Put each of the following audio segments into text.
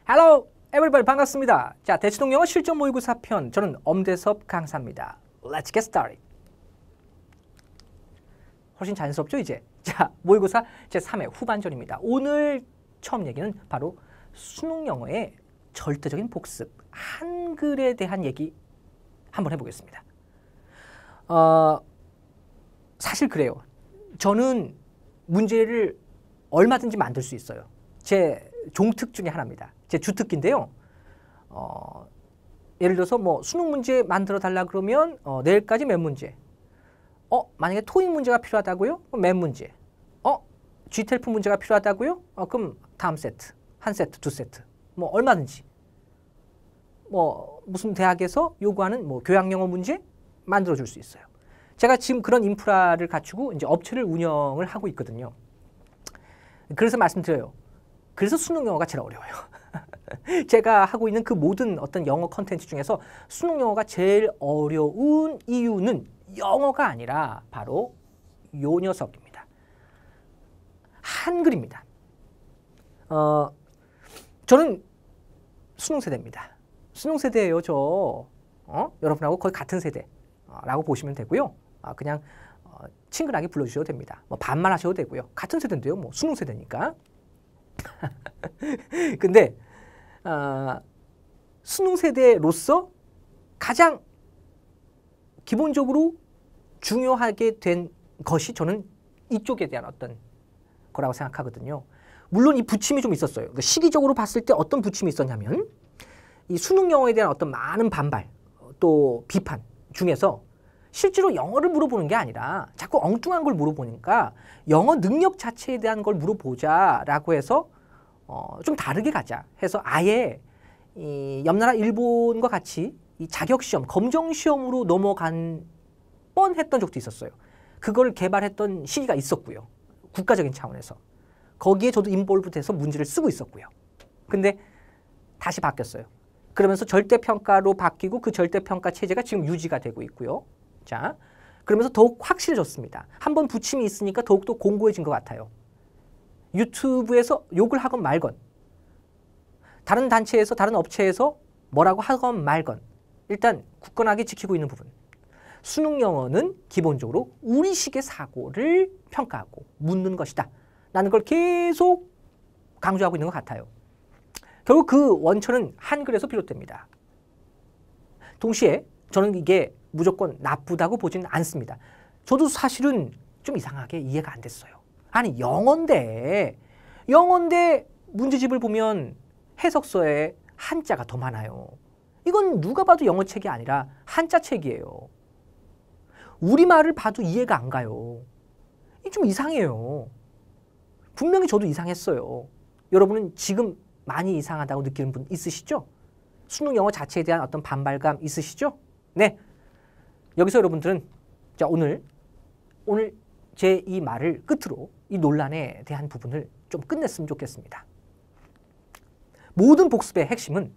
Hello, everybody 반갑습니다. 자, 대치동 영어 실전 모의고사 편 저는 엄대섭 강사입니다. Let's get started. 훨씬 자연스럽죠 이제? 자, 모의고사 제3회 후반전입니다. 오늘 처음 얘기는 바로 수능 영어의 절대적인 복습, 한글에 대한 얘기 한번 해보겠습니다. 사실 그래요. 저는 문제를 얼마든지 만들 수 있어요. 제 종특 중에 하나입니다. 제 주특기인데요. 예를 들어서 뭐 수능 문제 만들어 달라 그러면 내일까지 몇 문제. 만약에 토익 문제가 필요하다고요? 그럼 몇 문제. GTLF 문제가 필요하다고요? 그럼 다음 세트, 한 세트, 두 세트. 뭐 얼마든지. 뭐 무슨 대학에서 요구하는 뭐 교양 영어 문제 만들어 줄 수 있어요. 제가 지금 그런 인프라를 갖추고 이제 업체를 운영을 하고 있거든요. 그래서 말씀드려요. 그래서 수능 영어가 제일 어려워요. 제가 하고 있는 그 모든 어떤 영어 컨텐츠 중에서 수능 영어가 제일 어려운 이유는 영어가 아니라 바로 요 녀석입니다. 한글입니다. 저는 수능 세대입니다. 수능 세대예요, 저. 여러분하고 거의 같은 세대라고 보시면 되고요. 그냥 친근하게 불러주셔도 됩니다. 뭐 반말하셔도 되고요. 같은 세대인데요, 뭐 수능 세대니까. 근데 수능 세대로서 가장 기본적으로 중요하게 된 것이 저는 이쪽에 대한 어떤 거라고 생각하거든요. 물론 이 부침이 좀 있었어요. 그러니까 시기적으로 봤을 때 어떤 부침이 있었냐면 이 수능 영어에 대한 어떤 많은 반발 또 비판 중에서 실제로 영어를 물어보는 게 아니라 자꾸 엉뚱한 걸 물어보니까 영어 능력 자체에 대한 걸 물어보자라고 해서 좀 다르게 가자 해서 아예 이 옆나라 일본과 같이 이 자격시험, 검정시험으로 넘어간 뻔했던 적도 있었어요. 그걸 개발했던 시기가 있었고요. 국가적인 차원에서. 거기에 저도 인볼브 돼서 문제를 쓰고 있었고요. 근데 다시 바뀌었어요. 그러면서 절대평가로 바뀌고 그 절대평가 체제가 지금 유지가 되고 있고요. 자, 그러면서 더욱 확실해졌습니다. 한번 부침이 있으니까 더욱더 공고해진 것 같아요. 유튜브에서 욕을 하건 말건, 다른 단체에서, 다른 업체에서 뭐라고 하건 말건, 일단 굳건하게 지키고 있는 부분. 수능 영어는 기본적으로 우리식의 사고를 평가하고 묻는 것이다 라는 걸 계속 강조하고 있는 것 같아요. 결국 그 원천은 한글에서 비롯됩니다. 동시에 저는 이게 무조건 나쁘다고 보지는 않습니다. 저도 사실은 좀 이상하게 이해가 안 됐어요. 아니 영어인데 문제집을 보면 해석서에 한자가 더 많아요. 이건 누가 봐도 영어책이 아니라 한자책이에요. 우리말을 봐도 이해가 안 가요. 이게 좀 이상해요. 분명히 저도 이상했어요. 여러분은 지금 많이 이상하다고 느끼는 분 있으시죠? 수능 영어 자체에 대한 어떤 반발감 있으시죠? 네. 여기서 여러분들은 자 오늘 제 이 말을 끝으로 이 논란에 대한 부분을 좀 끝냈으면 좋겠습니다. 모든 복습의 핵심은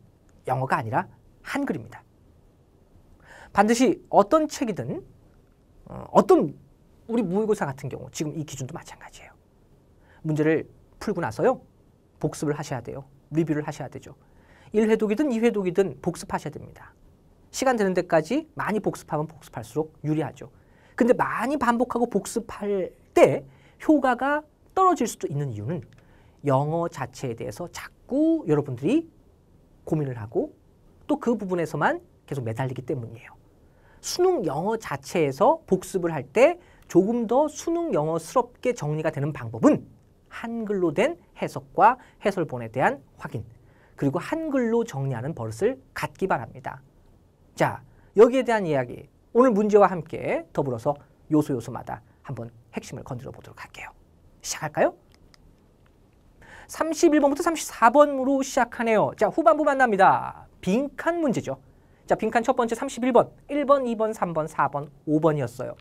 영어가 아니라 한글입니다. 반드시 어떤 책이든 어떤 우리 모의고사 같은 경우 지금 이 기준도 마찬가지예요. 문제를 풀고 나서요. 복습을 하셔야 돼요. 리뷰를 하셔야 되죠. 1회독이든 2회독이든 복습하셔야 됩니다. 시간 되는 데까지 많이 복습하면 복습할수록 유리하죠. 근데 많이 반복하고 복습할 때 효과가 떨어질 수도 있는 이유는 영어 자체에 대해서 자꾸 여러분들이 고민을 하고 또 그 부분에서만 계속 매달리기 때문이에요. 수능 영어 자체에서 복습을 할 때 조금 더 수능 영어스럽게 정리가 되는 방법은 한글로 된 해석과 해설본에 대한 확인 그리고 한글로 정리하는 버릇을 갖기 바랍니다. 자, 여기에 대한 이야기 오늘 문제와 함께 더불어서 요소마다 한번 핵심을 건드려 보도록 할게요. 시작할까요? 31번부터 34번으로 시작하네요. 자, 후반부 만납니다. 빈칸 문제죠. 자, 빈칸 첫 번째 31번, 1번, 2번, 3번, 4번, 5번이었어요.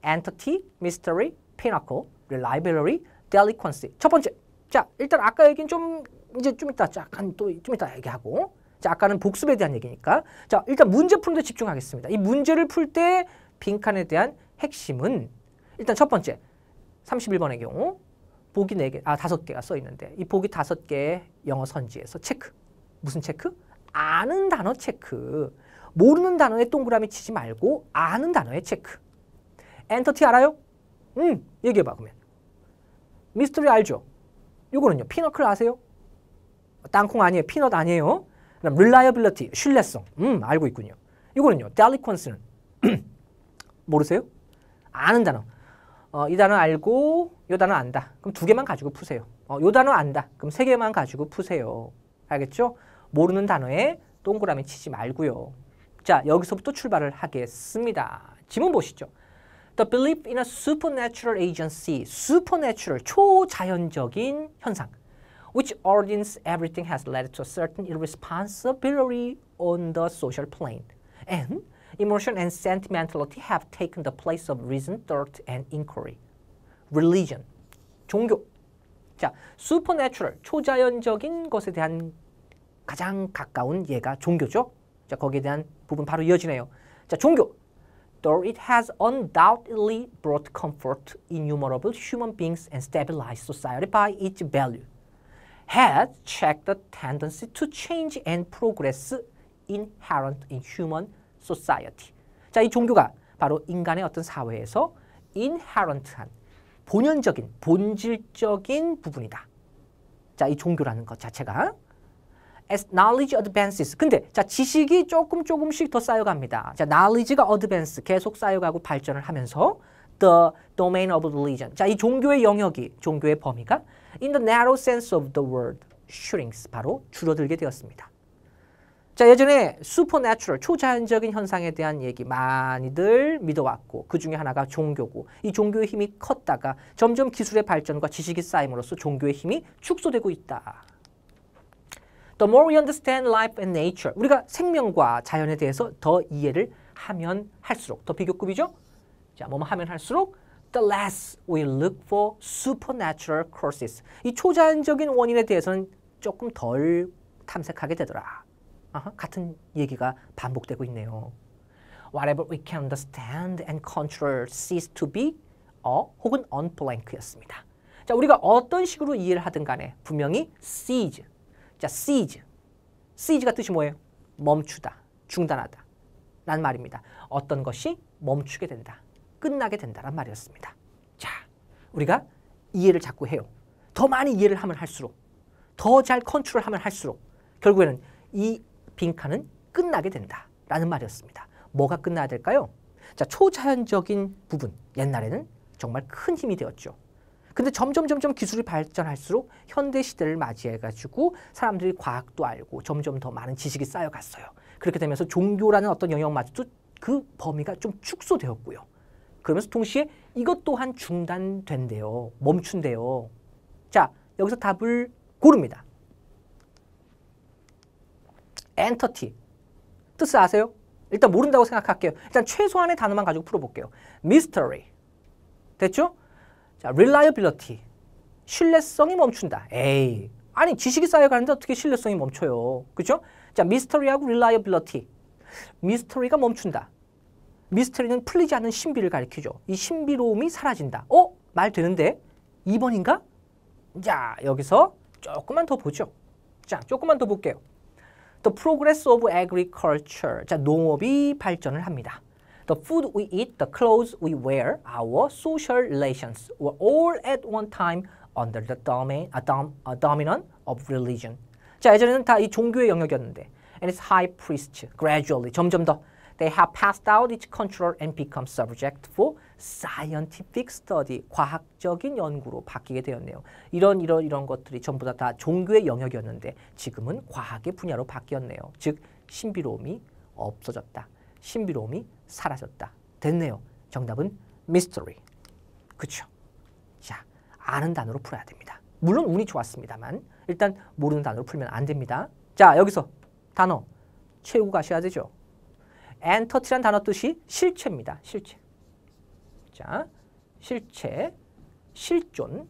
Entity, Mystery, Pinnacle, Reliability, Delinquency. 첫 번째. 자, 일단 아까 얘기는 좀 이따 약간 또 좀 이따 얘기하고. 자, 아까는 복습에 대한 얘기니까. 자, 일단 문제 푸는 데 집중하겠습니다. 이 문제를 풀 때 빈칸에 대한 핵심은 일단 첫 번째 31번의 경우 보기 4개, 5개가 써 있는데 이 보기 5개의 영어 선지에서 체크. 무슨 체크? 아는 단어 체크. 모르는 단어에 동그라미 치지 말고 아는 단어에 체크. 엔터티 알아요? 얘기해봐 그러면. 미스터리 알죠? 요거는요. 피너클 아세요? 땅콩 아니에요. 피넛 아니에요. 그다음 reliability, 신뢰성. 알고 있군요. 요거는요. delinquency는 모르세요? 아는 단어. 이 단어 알고 요 단어 안다. 그럼 2개만 가지고 푸세요. 요 단어 안다. 그럼 3개만 가지고 푸세요. 알겠죠? 모르는 단어에 동그라미 치지 말고요. 자, 여기서부터 출발을 하겠습니다. 지문 보시죠. The belief in a supernatural agency, supernatural, 초자연적인 현상, which ordains everything has led to a certain irresponsibility on the social plane, and emotion and sentimentality have taken the place of reason, thought, and inquiry. Religion, 종교. 자, supernatural, 초자연적인 것에 대한 가장 가까운 예가 종교죠. 자, 거기에 대한 부분 바로 이어지네요. 자, 종교. Though it has undoubtedly brought comfort innumerable human beings and stabilized society by its value, has checked the tendency to change and progress inherent in human society. 자, 이 종교가 바로 인간의 어떤 사회에서 inherent한, 본연적인, 본질적인 부분이다. 자, 이 종교라는 것 자체가 as knowledge advances. 근데 자, 지식이 조금씩 더 쌓여갑니다. 자, knowledge가 advance, 계속 쌓여가고 발전을 하면서 the domain of religion. 자, 이 종교의 영역이, 종교의 범위가 in the narrow sense of the word shrinks, 바로 줄어들게 되었습니다. 자, 예전에 supernatural, 초자연적인 현상에 대한 얘기 많이들 믿어왔고 그 중에 하나가 종교고, 이 종교의 힘이 컸다가 점점 기술의 발전과 지식이 쌓임으로써 종교의 힘이 축소되고 있다. The more we understand life and nature, 우리가 생명과 자연에 대해서 더 이해를 하면 할수록, 더 비교급이죠? 자, 뭐뭐 하면 할수록 the less we look for supernatural causes. 이 초자연적인 원인에 대해서는 조금 덜 탐색하게 되더라. 같은 얘기가 반복되고 있네요. Whatever we can understand and control cease to be 혹은 unblank였습니다. 자, 우리가 어떤 식으로 이해를 하든 간에 분명히 cease. 자, cease. cease가 뜻이 뭐예요? 멈추다, 중단하다 라는 말입니다. 어떤 것이 멈추게 된다, 끝나게 된다란 말이었습니다. 자, 우리가 이해를 자꾸 해요. 더 많이 이해를 하면 할수록, 더 잘 컨트롤하면 할수록 결국에는 이 빈칸은 끝나게 된다라는 말이었습니다. 뭐가 끝나야 될까요? 자, 초자연적인 부분, 옛날에는 정말 큰 힘이 되었죠. 근데 점점 기술이 발전할수록 현대 시대를 맞이해가지고 사람들이 과학도 알고 점점 더 많은 지식이 쌓여갔어요. 그렇게 되면서 종교라는 어떤 영역마저도 그 범위가 좀 축소되었고요. 그러면서 동시에 이것 또한 중단된대요. 멈춘대요. 자, 여기서 답을 고릅니다. 엔터티. 뜻을 아세요? 일단 모른다고 생각할게요. 일단 최소한의 단어만 가지고 풀어볼게요. mystery. 됐죠? 자, reliability. 신뢰성이 멈춘다. 에이, 아니 지식이 쌓여가는데 어떻게 신뢰성이 멈춰요? 그렇죠? 자, mystery하고 reliability. mystery가 멈춘다. 미스터리는 풀리지 않는 신비를 가리키죠. 이 신비로움이 사라진다. 말 되는데? 2번인가? 자, 여기서 조금만 더 보죠. 자, 조금만 더 볼게요. The progress of agriculture. 자, 농업이 발전을 합니다. The food we eat, the clothes we wear, our social relations were all at one time under the dominance of religion. 자, 예전에는 다 이 종교의 영역이었는데, and its high priests gradually, 점점 더 they have passed out its control and become subject for scientific study. 과학적인 연구로 바뀌게 되었네요. 이런 것들이 전부 다 종교의 영역이었는데 지금은 과학의 분야로 바뀌었네요. 즉 신비로움이 없어졌다. 신비로움이 사라졌다. 됐네요. 정답은 mystery. 그렇죠? 자, 아는 단어로 풀어야 됩니다. 물론 운이 좋았습니다만 일단 모르는 단어로 풀면 안 됩니다. 자, 여기서 단어 채우고 가셔야 되죠. 엔터티란 단어 뜻이 실체입니다. 실체. 자, 실체, 실존.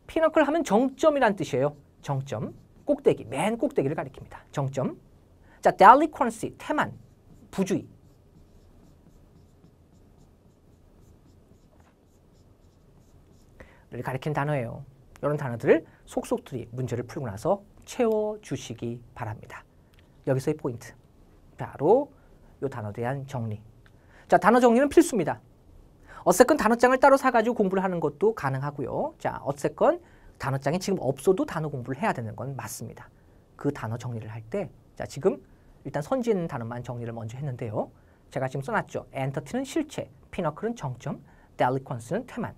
피너클 하면 정점이란 뜻이에요. 정점, 꼭대기, 맨 꼭대기를 가리킵니다. 정점. 자, delinquency, 태만, 부주의. 를 가리킨 단어예요. 이런 단어들을 속속들이 문제를 풀고 나서 채워주시기 바랍니다. 여기서의 포인트. 바로 이 단어에 대한 정리. 자, 단어 정리는 필수입니다. 어쨌건 단어장을 따로 사가지고 공부를 하는 것도 가능하고요. 자, 어쨌건 단어장이 지금 없어도 단어 공부를 해야 되는 건 맞습니다. 그 단어 정리를 할 때, 자, 지금 일단 선지에 있는 단어만 정리를 먼저 했는데요. 제가 지금 써놨죠. 엔터티는 실체, 피너클은 정점, 델리퀀스는 태만,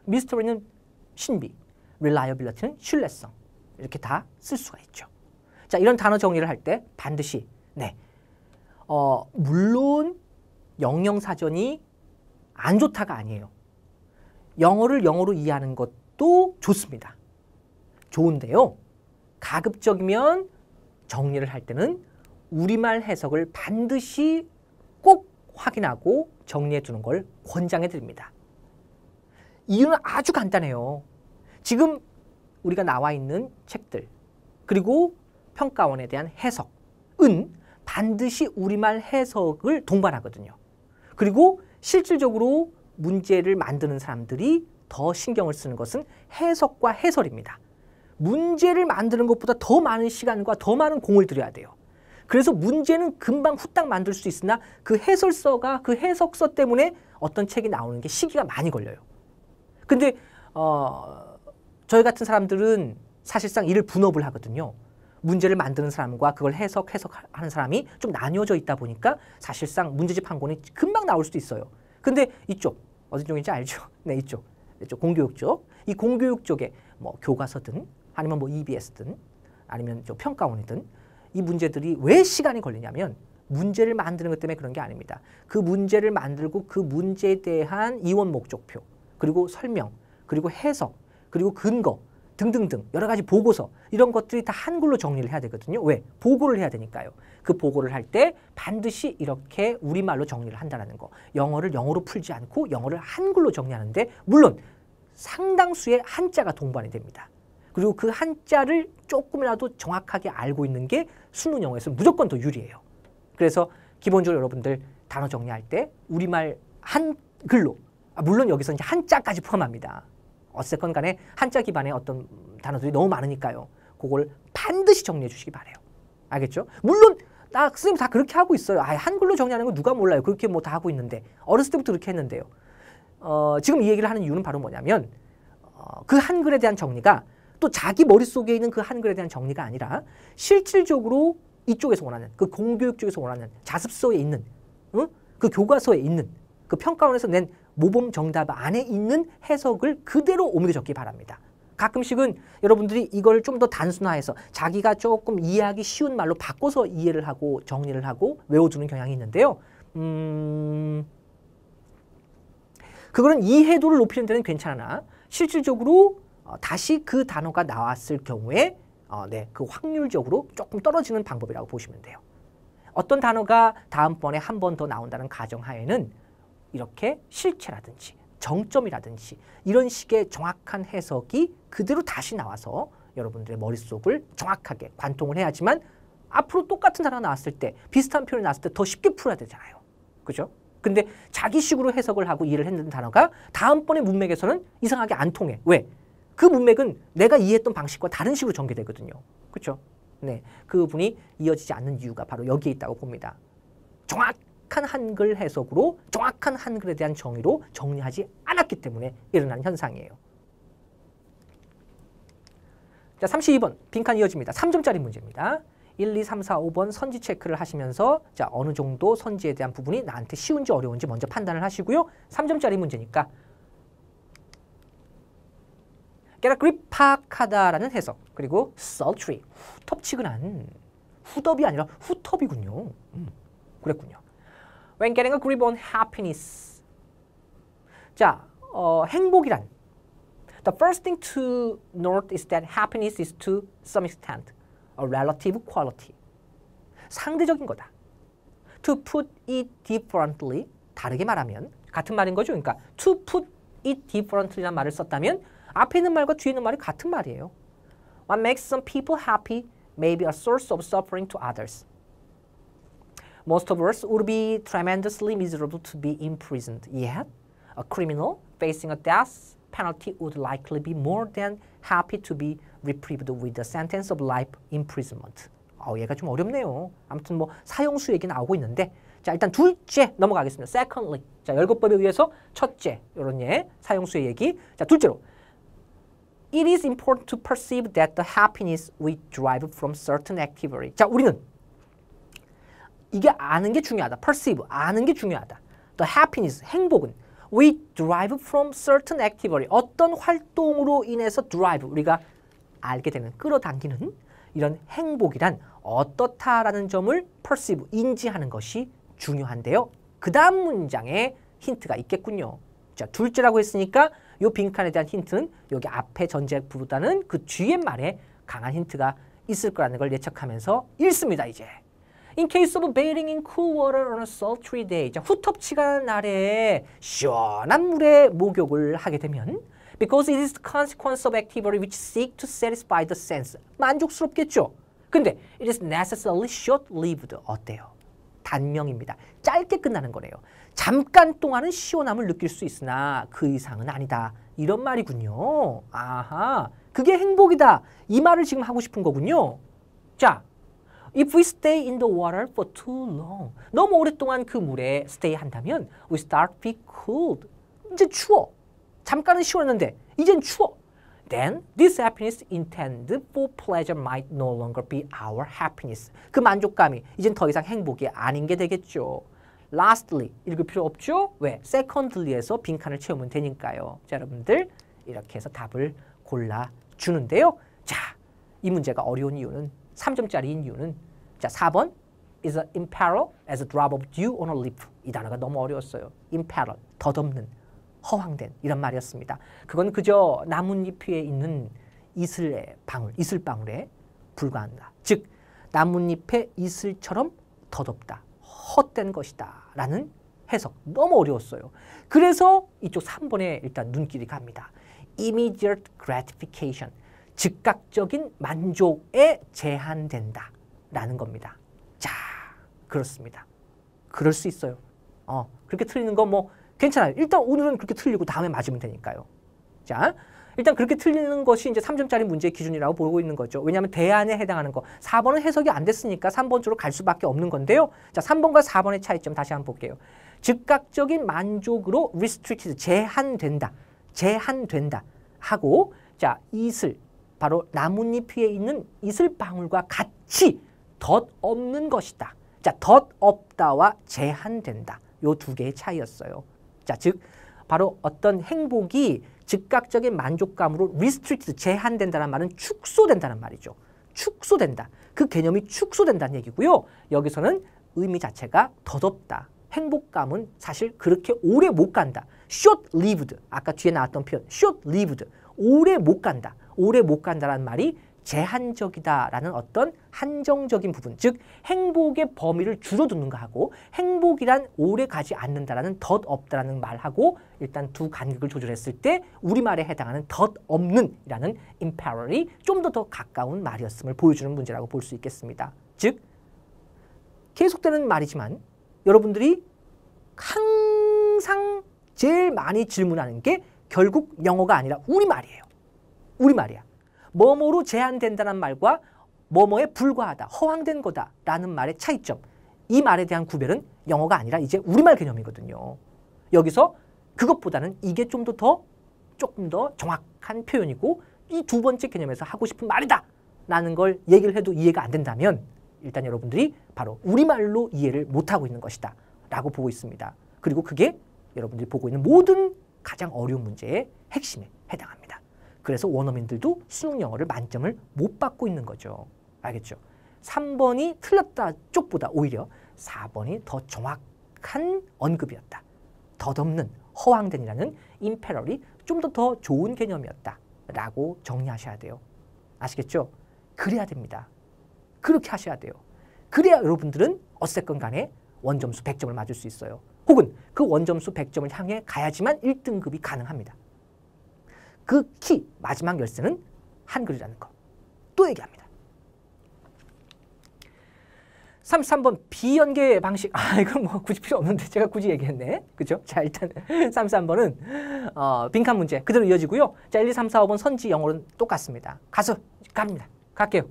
미스터리는 신비, 릴라이어빌리티는 신뢰성. 이렇게 다 쓸 수가 있죠. 자, 이런 단어 정리를 할 때 반드시 물론 영영사전이 안 좋다가 아니에요. 영어를 영어로 이해하는 것도 좋습니다. 좋은데요. 가급적이면 정리를 할 때는 우리말 해석을 반드시 꼭 확인하고 정리해 두는 걸 권장해 드립니다. 이유는 아주 간단해요. 지금 우리가 나와 있는 책들 그리고 평가원에 대한 해석은 반드시 우리말 해석을 동반하거든요. 그리고 실질적으로 문제를 만드는 사람들이 더 신경을 쓰는 것은 해석과 해설입니다. 문제를 만드는 것보다 더 많은 시간과 더 많은 공을 들여야 돼요. 그래서 문제는 금방 후딱 만들 수 있으나 그 해설서가 그 해석서 때문에 어떤 책이 나오는 게 시기가 많이 걸려요. 근데 저희 같은 사람들은 사실상 이를 분업을 하거든요. 문제를 만드는 사람과 그걸 해석하는 사람이 좀 나뉘어져 있다 보니까 사실상 문제집 한 권이 금방 나올 수도 있어요. 근데 이쪽, 어디 쪽인지 알죠? 네, 이쪽 공교육 쪽. 이 공교육 쪽에 뭐 교과서든 아니면 뭐 EBS든 아니면 저 평가원이든 이 문제들이 왜 시간이 걸리냐면 문제를 만드는 것 때문에 그런 게 아닙니다. 그 문제를 만들고 그 문제에 대한 이원 목적표, 그리고 설명, 그리고 해석, 그리고 근거 등등등 여러 가지 보고서 이런 것들이 다 한글로 정리를 해야 되거든요. 왜? 보고를 해야 되니까요. 그 보고를 할 때 반드시 이렇게 우리말로 정리를 한다는 거. 영어를 영어로 풀지 않고 영어를 한글로 정리하는데 물론 상당수의 한자가 동반이 됩니다. 그리고 그 한자를 조금이라도 정확하게 알고 있는 게 수능 영어에서 무조건 더 유리해요. 그래서 기본적으로 여러분들 단어 정리할 때 우리말 한글로, 물론 여기서 이제 한자까지 포함합니다. 어쨌건 간에 한자 기반의 어떤 단어들이 너무 많으니까요. 그걸 반드시 정리해 주시기 바라요. 알겠죠? 물론 나 선생님 다 그렇게 하고 있어요. 한글로 정리하는 거 누가 몰라요. 그렇게 뭐 다 하고 있는데. 어렸을 때부터 그렇게 했는데요. 지금 이 얘기를 하는 이유는 바로 뭐냐면 그 한글에 대한 정리가 또 자기 머릿속에 있는 그 한글에 대한 정리가 아니라 실질적으로 이쪽에서 원하는 그 공교육 쪽에서 원하는 자습서에 있는 그 교과서에 있는 그 평가원에서 낸 모범 정답 안에 있는 해석을 그대로 옮겨 적기 바랍니다. 가끔씩은 여러분들이 이걸 좀 더 단순화해서 자기가 조금 이해하기 쉬운 말로 바꿔서 이해를 하고 정리를 하고 외워두는 경향이 있는데요. 그거는 이해도를 높이는 데는 괜찮으나 실질적으로 다시 그 단어가 나왔을 경우에 그 확률적으로 조금 떨어지는 방법이라고 보시면 돼요. 어떤 단어가 다음번에 한 번 더 나온다는 가정하에는 이렇게 실체라든지 정점이라든지 이런 식의 정확한 해석이 그대로 다시 나와서 여러분들의 머릿속을 정확하게 관통을 해야지만 앞으로 똑같은 단어가 나왔을 때 비슷한 표현이 나왔을 때 더 쉽게 풀어야 되잖아요. 그죠? 근데 자기식으로 해석을 하고 이해를 했는 단어가 다음번에 문맥에서는 이상하게 안 통해. 왜? 그 문맥은 내가 이해했던 방식과 다른 식으로 전개되거든요. 그렇죠? 네, 그 부분이 이어지지 않는 이유가 바로 여기에 있다고 봅니다. 정확한 한글 해석으로 정확한 한글에 대한 정의로 정리하지 않았기 때문에 일어난 현상이에요. 자, 32번 빈칸 이어집니다. 3점짜리 문제입니다. 1, 2, 3, 4, 5번 선지 체크를 하시면서 자, 어느 정도 선지에 대한 부분이 나한테 쉬운지 어려운지 먼저 판단을 하시고요. 3점짜리 문제니까 get a grip, 파악하다라는 해석, 그리고 sultry, 후텁지근한, 후덥이 아니라 후텁이군요. 그랬군요. When getting a grip on happiness. 자, 행복이란 The first thing to note is that happiness is to some extent a relative quality. 상대적인 거다. To put it differently, 다르게 말하면 같은 말인 거죠. 그러니까 to put it differently라는 말을 썼다면 앞에 있는 말과 뒤에 있는 말이 같은 말이에요. What makes some people happy may be a source of suffering to others. Most of us would be tremendously miserable to be imprisoned. Yet, A criminal facing a death penalty would likely be more than happy to be reprieved with a sentence of life imprisonment. 얘가 좀 어렵네요. 아무튼 뭐 사형수 얘기 나오고 있는데 자 일단 둘째 넘어가겠습니다. Secondly, 자 열거법에 의해서 첫째 이런 예 사형수의 얘기. 자 둘째로 It is important to perceive that the happiness we derive from certain activity. 자 우리는 이게 아는 게 중요하다. perceive 아는 게 중요하다. The happiness 행복은 we derive from certain activity 어떤 활동으로 인해서 derive 우리가 알게 되는 끌어당기는 이런 행복이란 어떻다라는 점을 perceive 인지하는 것이 중요한데요. 그 다음 문장에 힌트가 있겠군요. 자 둘째라고 했으니까 이 빈칸에 대한 힌트는 여기 앞에 전제보다는 그 뒤에 말에 강한 힌트가 있을 거라는 걸 예측하면서 읽습니다. 이제 In case of bathing in cool water on a sultry day. 자, 후텁지가 날에 시원한 물에 목욕을 하게 되면 because it is the consequence of activity which seek to satisfy the sense. 만족스럽겠죠. 근데 it is necessarily short-lived. 어때요? 단명입니다. 짧게 끝나는 거래요. 잠깐 동안은 시원함을 느낄 수 있으나 그 이상은 아니다. 이런 말이군요. 아하, 그게 행복이다. 이 말을 지금 하고 싶은 거군요. 자, If we stay in the water for too long. 너무 오랫동안 그 물에 stay 한다면 we start to be cold. 이제 추워. 잠깐은 시원했는데 이젠 추워. Then this happiness intended for pleasure might no longer be our happiness. 그 만족감이 이젠 더 이상 행복이 아닌 게 되겠죠. Lastly, 읽을 필요 없죠? 왜? Secondly에서 빈칸을 채우면 되니까요. 자, 여러분들 이렇게 해서 답을 골라주는데요. 자, 이 문제가 어려운 이유는 3점짜리인 이유는 자 4번 is in peril as a drop of dew on a leaf. 이 단어가 너무 어려웠어요. in peril, 덧없는, 허황된 이런 말이었습니다. 그건 그저 나뭇잎 위에 있는 이슬방울에 불과한다. 즉 나뭇잎의 이슬처럼 덧없다. 헛된 것이다 라는 해석 너무 어려웠어요. 그래서 이쪽 3번에 일단 눈길이 갑니다. Immediate gratification, 즉각적인 만족에 제한된다 라는 겁니다. 자, 그렇습니다. 그럴 수 있어요. 그렇게 틀리는 거 뭐 괜찮아요. 일단 오늘은 그렇게 틀리고 다음에 맞으면 되니까요. 자, 일단 그렇게 틀리는 것이 이제 3점짜리 문제의 기준이라고 보고 있는 거죠. 왜냐하면 대안에 해당하는 거. 4번은 해석이 안 됐으니까 3번 쪽으로 갈 수밖에 없는 건데요. 자, 3번과 4번의 차이점 다시 한번 볼게요. 즉각적인 만족으로 restricted, 제한된다 하고 자, 이슬, 바로 나뭇잎 위에 있는 이슬방울과 같이 덧없는 것이다. 자, 덧없다와 제한된다. 요 두 개의 차이였어요. 자, 즉 바로 어떤 행복이 즉각적인 만족감으로 restricted, 제한된다는 말은 축소된다는 말이죠. 축소된다. 그 개념이 축소된다는 얘기고요. 여기서는 의미 자체가 덧없다. 행복감은 사실 그렇게 오래 못 간다. short-lived, 아까 뒤에 나왔던 표현 short-lived, 오래 못 간다. 오래 못 간다라는 말이 제한적이다라는 어떤 한정적인 부분, 즉 행복의 범위를 줄어두는가 하고 행복이란 오래 가지 않는다라는 덧없다라는 말하고 일단 두 간극을 조절했을 때 우리말에 해당하는 덧없는이라는 imperil이 좀 더 가까운 말이었음을 보여주는 문제라고 볼 수 있겠습니다. 즉 계속되는 말이지만 여러분들이 항상 제일 많이 질문하는 게 결국 영어가 아니라 우리말이에요. 우리말이야. 뭐뭐로 제한된다는 말과 뭐뭐에 불과하다, 허황된 거다라는 말의 차이점. 이 말에 대한 구별은 영어가 아니라 이제 우리말 개념이거든요. 여기서 그것보다는 이게 조금 더 정확한 표현이고 이 두 번째 개념에서 하고 싶은 말이다 라는 걸 얘기를 해도 이해가 안 된다면 일단 여러분들이 바로 우리말로 이해를 못하고 있는 것이다 라고 보고 있습니다. 그리고 그게 여러분들이 보고 있는 모든 가장 어려운 문제의 핵심에 해당합니다. 그래서 원어민들도 수능 영어를 만점을 못 받고 있는 거죠. 알겠죠? 3번이 틀렸다 쪽보다 오히려 4번이 더 정확한 언급이었다. 덧없는, 허황된이라는 임페럴이 좀 더 좋은 개념이었다 라고 정리하셔야 돼요. 아시겠죠? 그래야 됩니다. 그렇게 하셔야 돼요. 그래야 여러분들은 어쨌건 간에 원점수 100점을 맞을 수 있어요. 혹은 그 원점수 100점을 향해 가야지만 1등급이 가능합니다. 그 키, 마지막 열쇠는 한글이라는 거. 또 얘기합니다. 33번 비연계 방식. 아, 이건 뭐 굳이 필요 없는데 제가 굳이 얘기했네. 그죠? 자, 일단 33번은 빈칸 문제 그대로 이어지고요. 자, 1, 2, 3, 4, 5번 선지 영어는 똑같습니다. 갑니다. 갈게요.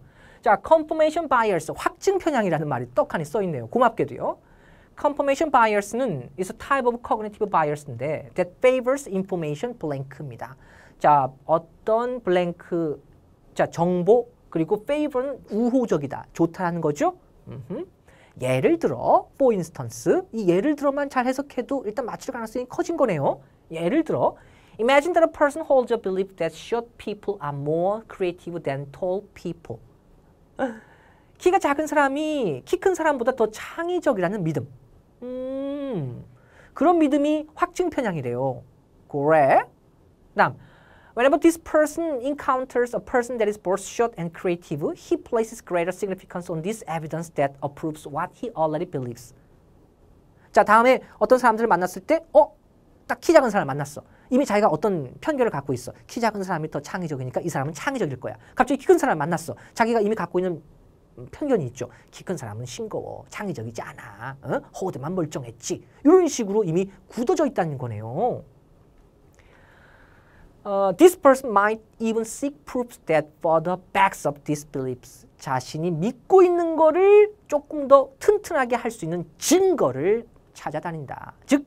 자, confirmation bias, 확증 편향이라는 말이 떡하니 써 있네요. 고맙게도요. confirmation bias는 is a type of cognitive bias인데 that favors information blank입니다. 자, 어떤 블랭크, 자, 정보 그리고 favor는 우호적이다, 좋다라는 거죠. 예를 들어, for instance, 이 예를 들어만 잘 해석해도 일단 맞출 가능성이 커진 거네요. 예를 들어, imagine that a person holds a belief that short people are more creative than tall people. 키가 작은 사람이 키 큰 사람보다 더 창의적이라는 믿음. 그런 믿음이 확증 편향이래요. 그래? 다음, whenever this person encounters a person that is both short and creative, he places greater significance on this evidence that approves what he already believes. 자, 다음에 어떤 사람들을 만났을 때, 딱 키 작은 사람을 만났어. 이미 자기가 어떤 편견을 갖고 있어. 키 작은 사람이 더 창의적이니까 이 사람은 창의적일 거야. 갑자기 키 큰 사람을 만났어. 자기가 이미 갖고 있는 편견이 있죠. 키 큰 사람은 싱거워, 창의적이지 않아, 허우대만 멀쩡했지. 이런 식으로 이미 굳어져 있다는 거네요. This person might even seek proofs that further backs up these beliefs. 자신이 믿고 있는 거를 조금 더 튼튼하게 할 수 있는 증거를 찾아다닌다. 즉,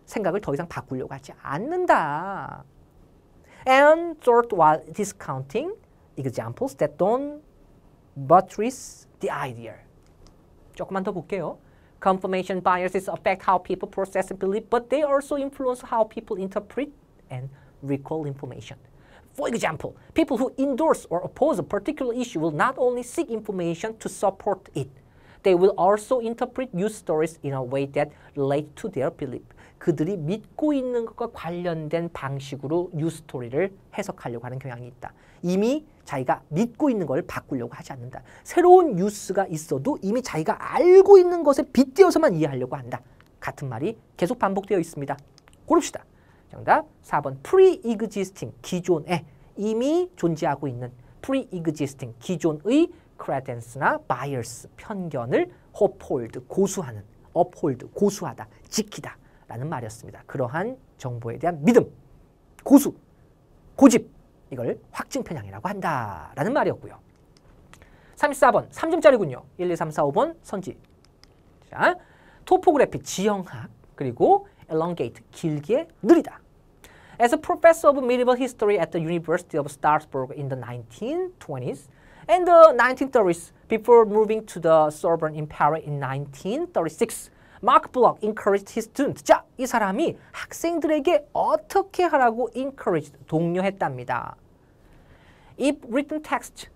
생각을 더 이상 바꾸려고 하지 않는다. And third, while discounting examples that don't buttress the idea. 조금만 더 볼게요. Confirmation biases affect how people process and believe, but they also influence how people interpret and recall information. For example, people who endorse or oppose a particular issue will not only seek information to support it, they will also interpret news stories in a way that relate to their belief. 그들이 믿고 있는 것과 관련된 방식으로 뉴스토리를 해석하려고 하는 경향이 있다. 이미 자기가 믿고 있는 걸 바꾸려고 하지 않는다. 새로운 뉴스가 있어도 이미 자기가 알고 있는 것에 빗대어서만 이해하려고 한다. 같은 말이 계속 반복되어 있습니다. 고릅시다. 정답 4번 pre-existing, 기존에 이미 존재하고 있는 pre-existing, 기존의 credence나 bias, 편견을 uphold, 고수하는, uphold, 고수하다, 지키다 라는 말이었습니다. 그러한 정보에 대한 믿음, 고수, 고집, 이걸 확증 편향이라고 한다라는 말이었고요. 34번, 3점짜리군요. 1, 2, 3, 4, 5번 선지. 자, 토포그래피, 지형학, 그리고 elongate, 길게, 느리다. As a professor of medieval history at the University of Strasbourg in the 1920s and the 1930s, before moving to the Sorbonne in Paris in 1936, Marc Bloch encouraged his students. 자, 이 사람이 학생들에게 어떻게 하라고 encouraged, 독려했답니다. If written text,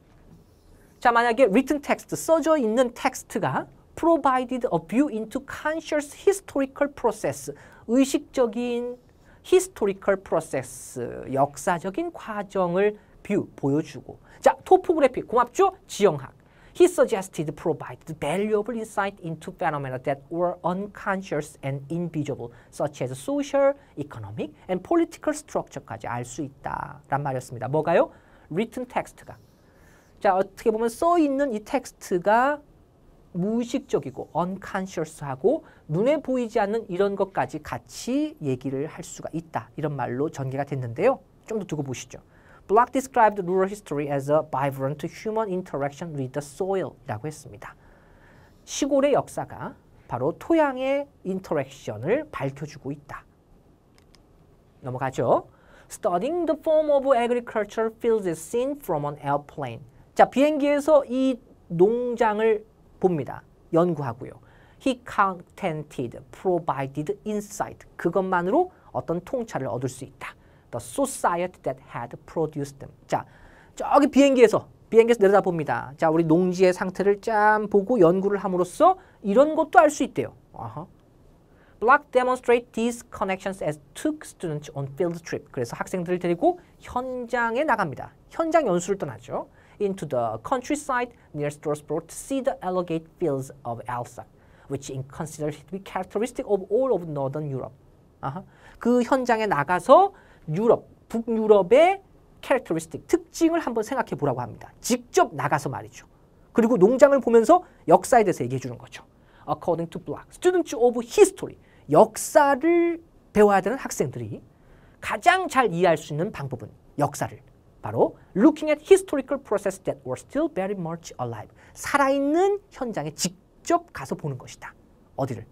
자, 만약에 written text, 써져 있는 텍스트가 provided a view into conscious historical process, 의식적인 historical process, 역사적인 과정을 view, 보여주고. 자, 토포그래피, 고맙죠? 지형학. He suggested provided valuable insight into phenomena that were unconscious and invisible, such as social, economic, and political structure까지 알 수 있다. 란 말이었습니다. 뭐가요? written text가. 자, 어떻게 보면 써 있는 이 텍스트가 무의식적이고 unconscious하고 눈에 보이지 않는 이런 것까지 같이 얘기를 할 수가 있다. 이런 말로 전개가 됐는데요. 좀 더 두고 보시죠. Bloch described rural history as a vibrant human interaction with the soil 이라고 했습니다. 시골의 역사가 바로 토양의 인터랙션을 밝혀주고 있다. 넘어가죠. Studying the form of agricultural fields is seen from an airplane. 자, 비행기에서 이 농장을 봅니다. 연구하고요. He contented, provided insight. 그것만으로 어떤 통찰을 얻을 수 있다. The society that had produced them. 자, 저기 비행기에서 내려다봅니다. 자, 우리 농지의 상태를 짠 보고 연구를 함으로써 이런 것도 알 수 있대요. Bloch demonstrated these connections as took students on field trip. 그래서 학생들을 데리고 현장에 나갑니다. 현장 연수를 떠나죠. Into the countryside near Strasbourg to see the elongate fields of Alsace, which is considered to be characteristic of all of northern Europe. 그 현장에 나가서 유럽, 북유럽의 characteristic, 특징을 한번 생각해 보라고 합니다. 직접 나가서 말이죠. 그리고 농장을 보면서 역사에 대해서 얘기해 주는 거죠. According to Block, Students of History. 역사를 배워야 되는 학생들이 가장 잘 이해할 수 있는 방법은 역사를 바로 looking at historical processes that were still very much alive. 살아있는 현장에 직접 가서 보는 것이다. 어디를?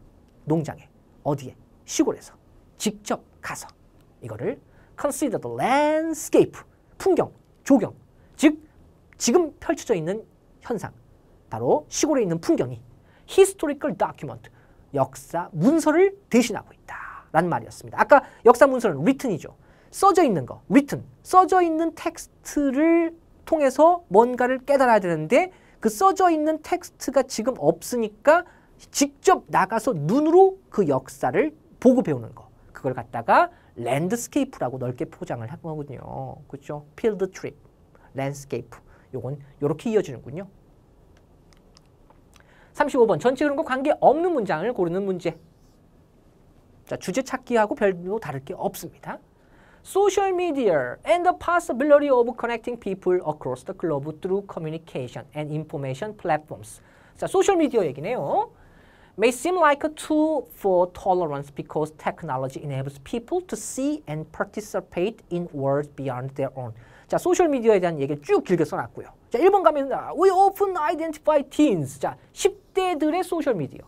농장에. 어디에? 시골에서. 직접 가서. 이거를 consider the landscape. 풍경, 조경. 즉 지금 펼쳐져 있는 현상. 바로 시골에 있는 풍경이 historical document. 역사 문서를 대신하고 있다. 라는 말이었습니다. 아까 역사 문서는 written이죠. 써져 있는 거, written, 써져 있는 텍스트를 통해서 뭔가를 깨달아야 되는데 그 써져 있는 텍스트가 지금 없으니까 직접 나가서 눈으로 그 역사를 보고 배우는 거. 그걸 갖다가 랜드스케이프라고 넓게 포장을 한 거거든요. 그렇죠? 필드 트립, 랜드스케이프. 요건 요렇게 이어지는군요. 35번 전체 흐름과 관계없는 문장을 고르는 문제. 자, 주제 찾기하고 별로 다를 게 없습니다. Social media and the possibility of connecting people across the globe through communication and information platforms. 자, 소셜 미디어 얘기네요. May seem like a tool for tolerance because technology enables people to see and participate in worlds beyond their own. 자, 소셜 미디어에 대한 얘기를 쭉 길게 써놨고요. 자, 1번 가면 We often identify teens. 자, 10대들의 소셜 미디어.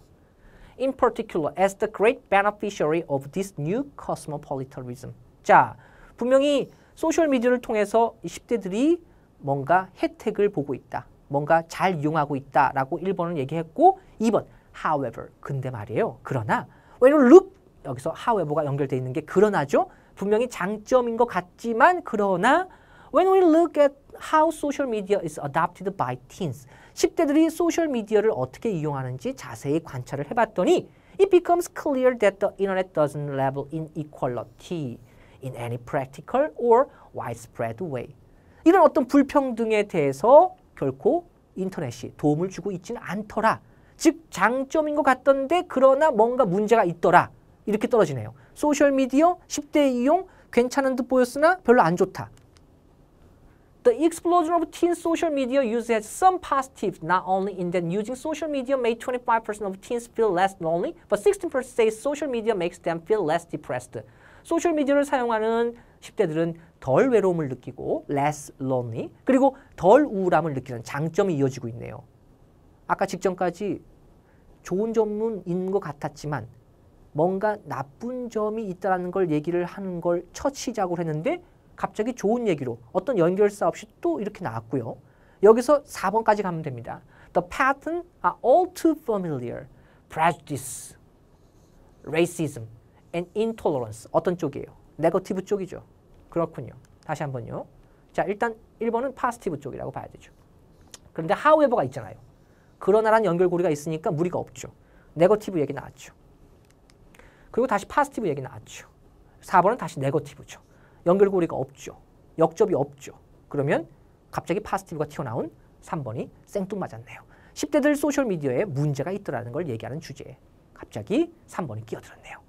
In particular, as the great beneficiary of this new cosmopolitanism. 자, 분명히 소셜미디어를 통해서 10대들이 뭔가 혜택을 보고 있다. 뭔가 잘 이용하고 있다라고 1번은 얘기했고 2번, however, 근데 말이에요. 그러나, when you look, 여기서 however가 연결되어 있는 게 그러나죠. 분명히 장점인 것 같지만 그러나 when we look at how social media is adopted by teens, 10대들이 소셜미디어를 어떻게 이용하는지 자세히 관찰을 해봤더니 it becomes clear that the internet doesn't level inequality in any practical or widespread way. 이런 어떤 불평등에 대해서 결코 인터넷이 도움을 주고 있지는 않더라. 즉 장점인 것 같던데 그러나 뭔가 문제가 있더라. 이렇게 떨어지네요. 소셜미디어 10대 이용 괜찮은 듯 보였으나 별로 안 좋다. The explosion of teen social media use has some positives, not only in that using social media made 25% of teens feel less lonely, but 16% say social media makes them feel less depressed. 소셜미디어를 사용하는 10대들은 덜 외로움을 느끼고 less lonely, 그리고 덜 우울함을 느끼는 장점이 이어지고 있네요. 아까 직전까지 좋은 점은 있는 것 같았지만 뭔가 나쁜 점이 있다는 걸 얘기를 하는 걸 첫 시작으로 했는데 갑자기 좋은 얘기로 어떤 연결사 없이 또 이렇게 나왔고요. 여기서 4번까지 가면 됩니다. The patterns are all too familiar. Prejudice, racism, and intolerance. 어떤 쪽이에요? 네거티브 쪽이죠. 그렇군요. 다시 한번요. 자, 일단 1번은 파지티브 쪽이라고 봐야 되죠. 그런데 however가 있잖아요. 그러나란 연결고리가 있으니까 무리가 없죠. 네거티브 얘기 나왔죠. 그리고 다시 파지티브 얘기 나왔죠. 4번은 다시 네거티브죠. 연결고리가 없죠. 역접이 없죠. 그러면 갑자기 파지티브가 튀어나온 3번이 생뚱맞았네요. 10대들 소셜미디어에 문제가 있더라는 걸 얘기하는 주제에 갑자기 3번이 끼어들었네요.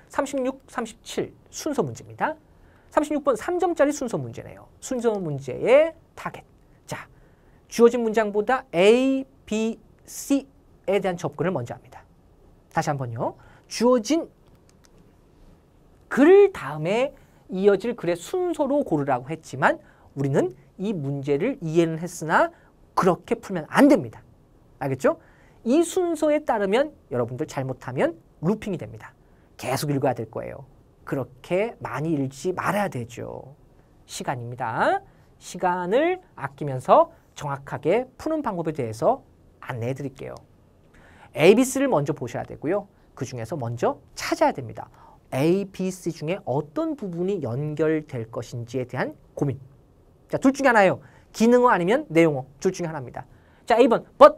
36, 37 순서 문제입니다. 36번 3점짜리 순서 문제네요. 순서 문제의 타겟. 자, 주어진 문장보다 A, B, C에 대한 접근을 먼저 합니다. 다시 한번요. 주어진 글 다음에 이어질 글의 순서로 고르라고 했지만 우리는 이 문제를 이해는 했으나 그렇게 풀면 안 됩니다. 알겠죠? 이 순서에 따르면 여러분들 잘못하면 루핑이 됩니다. 계속 읽어야 될 거예요. 그렇게 많이 읽지 말아야 되죠. 시간입니다. 시간을 아끼면서 정확하게 푸는 방법에 대해서 안내해 드릴게요. ABC를 먼저 보셔야 되고요. 그 중에서 먼저 찾아야 됩니다. A, B, C 중에 어떤 부분이 연결될 것인지에 대한 고민. 자, 둘 중에 하나예요. 기능어 아니면 내용어. 둘 중에 하나입니다. 자, A번 but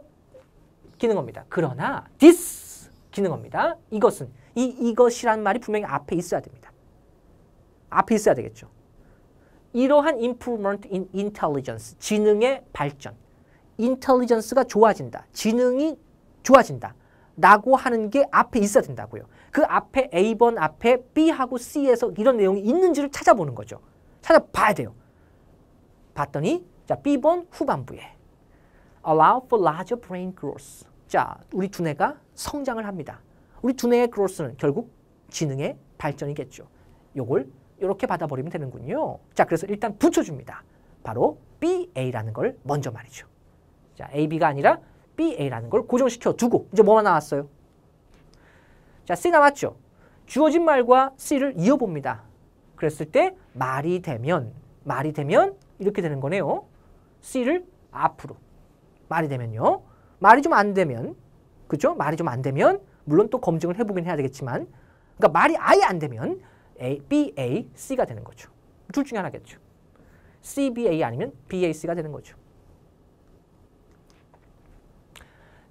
기능어입니다. 그러나 this 기능어입니다. 이것은 이것이란 말이 분명히 앞에 있어야 됩니다. 앞에 있어야 되겠죠. 이러한 improvement in intelligence, 지능의 발전. intelligence가 좋아진다. 지능이 좋아진다. 라고 하는 게 앞에 있어야 된다고요. 그 앞에 A번 앞에 B하고 C에서 이런 내용이 있는지를 찾아보는 거죠. 찾아봐야 돼요. 봤더니 자, B번 후반부에 allow for larger brain growth. 자, 우리 두뇌가 성장을 합니다. 우리 두뇌의 growth는 결국 지능의 발전이겠죠. 요걸 이렇게 받아버리면 되는군요. 자, 그래서 일단 붙여줍니다. 바로 BA라는 걸 먼저 말이죠. 자, AB가 아니라 BA라는 걸 고정시켜 두고 이제 뭐가 나왔어요? 자, C 나왔죠. 주어진 말과 C를 이어봅니다. 그랬을 때 말이 되면 이렇게 되는 거네요. C를 앞으로. 말이 되면요. 말이 좀 안 되면, 그죠? 말이 좀 안 되면 물론 또 검증을 해보긴 해야 되겠지만, 그러니까 말이 아예 안 되면 BA, C가 되는 거죠. 둘 중에 하나겠죠. CBA 아니면 BAC가 되는 거죠.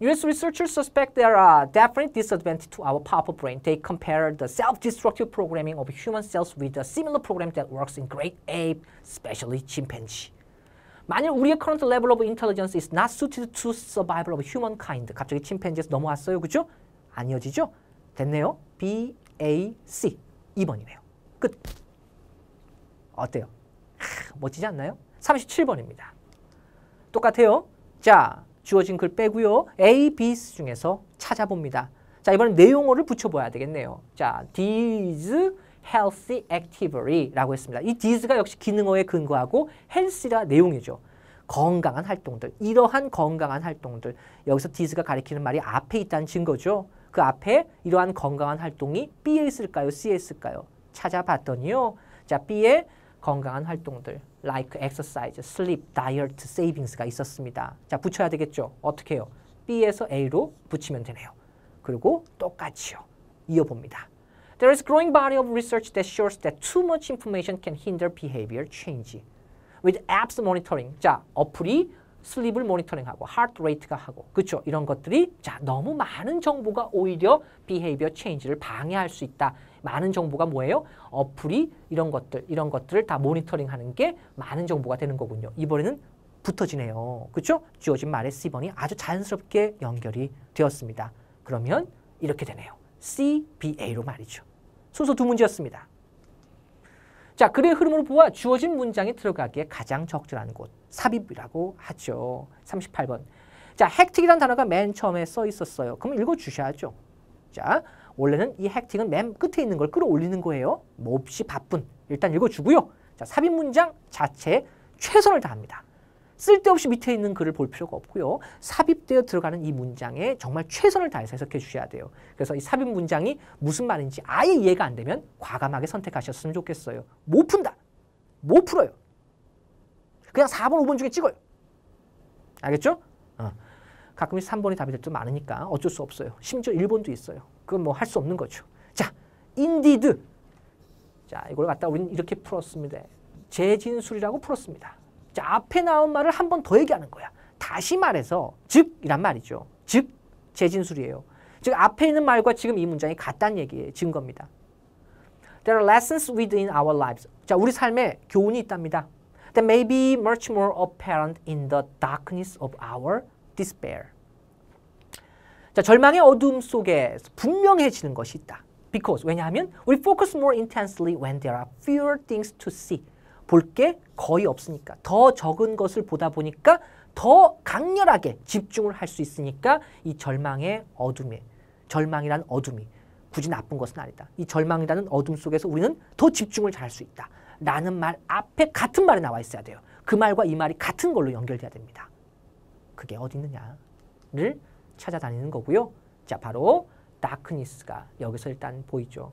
US researchers suspect there are definite disadvantages to our powerful brain. They compare the self-destructive programming of human cells with a similar program that works in great ape, especially chimpanzee. 만일 우리의 current level of intelligence is not suited to survival of humankind. 갑자기 침팬지에서 넘어왔어요. 그죠? 안 이어지죠? 됐네요. B, A, C. 2번이네요. 끝. 어때요? 멋지지 않나요? 37번입니다. 똑같아요. 자, 주어진 글 빼고요. A, B, C 중에서 찾아봅니다. 자, 이번엔 내용어를 붙여봐야 되겠네요. 자, these healthy activity라고 했습니다. 이 these가 역시 기능어에 근거하고 healthy가 내용이죠. 건강한 활동들, 이러한 건강한 활동들. 여기서 these가 가리키는 말이 앞에 있다는 증거죠. 그 앞에 이러한 건강한 활동이 B에 있을까요? C에 있을까요? 찾아봤더니요. 자, B에 건강한 활동들, like exercise, sleep, diet, savings가 있었습니다. 자, 붙여야 되겠죠. 어떻게 해요? B에서 A로 붙이면 되네요. 그리고 똑같이요. 이어봅니다. There is growing body of research that shows that too much information can hinder behavior change. With apps monitoring, 자, 어플이 슬립을 모니터링하고 하트 레이트가 하고, 그렇죠? 이런 것들이 자, 너무 많은 정보가 오히려 behavior change를 방해할 수 있다. 많은 정보가 뭐예요? 어플이 이런 것들을 다 모니터링하는 게 많은 정보가 되는 거군요. 이번에는 붙어지네요. 그렇죠? 주어진 말의 C번이 아주 자연스럽게 연결이 되었습니다. 그러면 이렇게 되네요. C, B, A로 말이죠. 순서 두 문제였습니다. 자, 글의 흐름으로 보아 주어진 문장에 들어가기에 가장 적절한 곳, 삽입이라고 하죠. 38번. 자, 헥틱이라는 단어가 맨 처음에 써 있었어요. 그럼 읽어주셔야죠. 자, 원래는 이 헥틱은 맨 끝에 있는 걸 끌어올리는 거예요. 몹시 바쁜. 일단 읽어주고요. 자, 삽입 문장 자체에 최선을 다합니다. 쓸데없이 밑에 있는 글을 볼 필요가 없고요. 삽입되어 들어가는 이 문장에 정말 최선을 다해서 해석해 주셔야 돼요. 그래서 이 삽입 문장이 무슨 말인지 아예 이해가 안 되면 과감하게 선택하셨으면 좋겠어요. 못 푼다. 못 풀어요. 그냥 4번, 5번 중에 찍어요. 알겠죠? 가끔 3번이 답이 될 때 많으니까 어쩔 수 없어요. 심지어 1번도 있어요. 그건 뭐 할 수 없는 거죠. 자, indeed. 자, 이걸 갖다 우리는 이렇게 풀었습니다. 재진술이라고 풀었습니다. 자, 앞에 나온 말을 한 번 더 얘기하는 거야. 다시 말해서 즉 이란 말이죠. 즉 재진술이에요. 즉 앞에 있는 말과 지금 이 문장이 같다는 얘기예요. 증거입니다. There are lessons within our lives. 자, 우리 삶에 교훈이 있답니다. That may be much more apparent in the darkness of our despair. 자, 절망의 어둠 속에 분명해지는 것이 있다. Because 왜냐하면 we focus more intensely when there are fewer things to see. 볼 게 거의 없으니까 더 적은 것을 보다 보니까 더 강렬하게 집중을 할 수 있으니까 이 절망의 어둠에 절망이란 어둠이 굳이 나쁜 것은 아니다. 이 절망이라는 어둠 속에서 우리는 더 집중을 잘할 수 있다. 라는 말 앞에 같은 말이 나와 있어야 돼요. 그 말과 이 말이 같은 걸로 연결돼야 됩니다. 그게 어디 있느냐를 찾아다니는 거고요. 자, 바로 darkness가 여기서 일단 보이죠.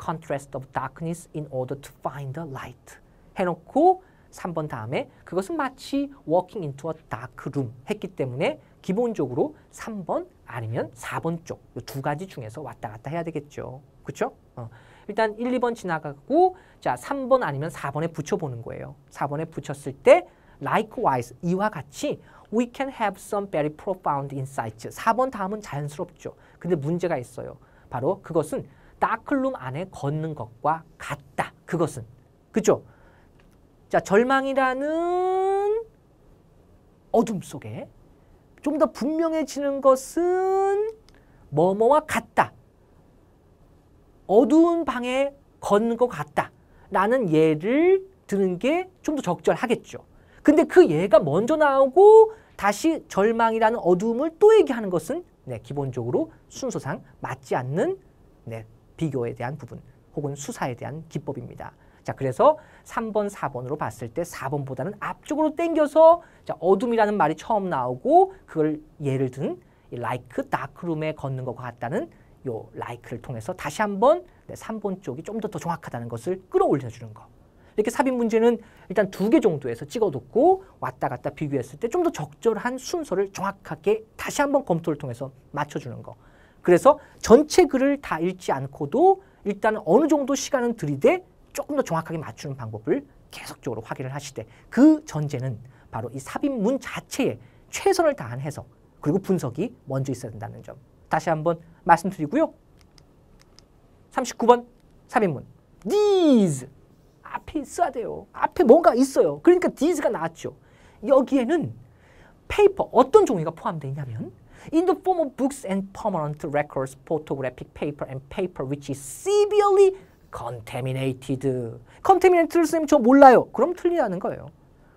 Contrast of darkness in order to find the light. 해놓고 3번 다음에 그것은 마치 walking into a dark room 했기 때문에 기본적으로 3번 아니면 4번 쪽 이 두 가지 중에서 왔다 갔다 해야 되겠죠. 그렇죠? 일단 1, 2번 지나가고 자 3번 아니면 4번에 붙여보는 거예요. 4번에 붙였을 때 likewise 이와 같이 we can have some very profound insights. 4번 다음은 자연스럽죠. 근데 문제가 있어요. 바로 그것은 다크룸 안에 걷는 것과 같다. 그것은. 그죠? 자, 절망이라는 어둠 속에 좀 더 분명해지는 것은 뭐뭐와 같다. 어두운 방에 걷는 것 같다. 라는 예를 드는 게 좀 더 적절하겠죠. 근데 그 예가 먼저 나오고 다시 절망이라는 어두움을 또 얘기하는 것은 기본적으로 순서상 맞지 않는 비교에 대한 부분 혹은 수사에 대한 기법입니다. 자, 그래서 3번, 4번으로 봤을 때 4번보다는 앞쪽으로 당겨서 자, 어둠이라는 말이 처음 나오고 그걸 예를 든 like, darkroom에 걷는 것과 같다는 요 like를 통해서 다시 한번 3번 쪽이 좀 더 정확하다는 것을 끌어올려주는 거. 이렇게 삽입 문제는 일단 2개 정도에서 찍어뒀고 왔다 갔다 비교했을 때 좀 더 적절한 순서를 정확하게 다시 한번 검토를 통해서 맞춰주는 거. 그래서 전체 글을 다 읽지 않고도 일단 어느 정도 시간은 들이대 조금 더 정확하게 맞추는 방법을 계속적으로 확인을 하시되 그 전제는 바로 이 삽입문 자체에 최선을 다한 해석 그리고 분석이 먼저 있어야 된다는 점. 다시 한번 말씀드리고요. 39번 삽입문. These. 앞에 있어야 돼요. 앞에 뭔가 있어요. 그러니까 these가 나왔죠. 여기에는 paper, 어떤 종이가 포함되어 있냐면 in the form of books and permanent records, photographic paper and paper which is severely contaminated. contaminated를 선생님 저 몰라요. 그럼 틀리다는 거예요.